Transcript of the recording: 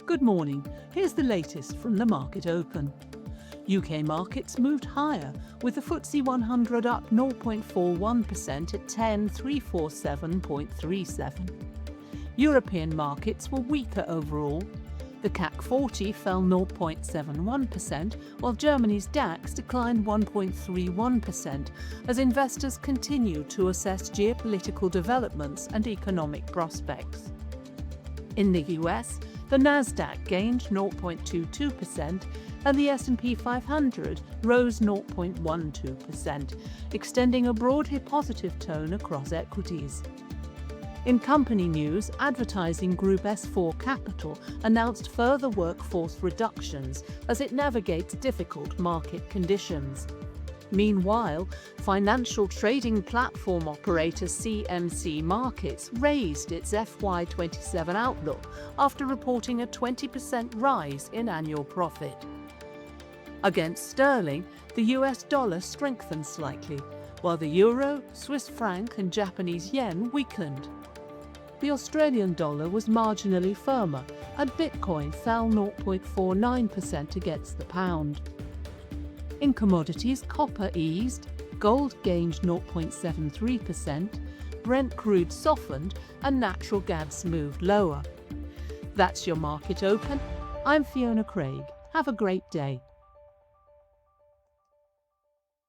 Good morning. Here's the latest from the market open. UK markets moved higher, with the FTSE100 up 0.41% at 10,347.37. European markets were weaker overall. The CAC 40 fell 0.71%, while Germany's DAX declined 1.31% as investors continue to assess geopolitical developments and economic prospects. In the US, the Nasdaq gained 0.22% and the S&P 500 rose 0.12%, extending a broadly positive tone across equities. In company news, advertising group S4 Capital announced further workforce reductions as it navigates difficult market conditions. Meanwhile, financial trading platform operator CMC Markets raised its FY27 outlook after reporting a 20% rise in annual profit. Against sterling, the US dollar strengthened slightly, while the euro, Swiss franc and Japanese yen weakened. The Australian dollar was marginally firmer, and Bitcoin fell 0.49% against the pound. In commodities, copper eased, gold gained 0.73%, Brent crude softened, and natural gas moved lower. That's your market open. I'm Fiona Craig. Have a great day.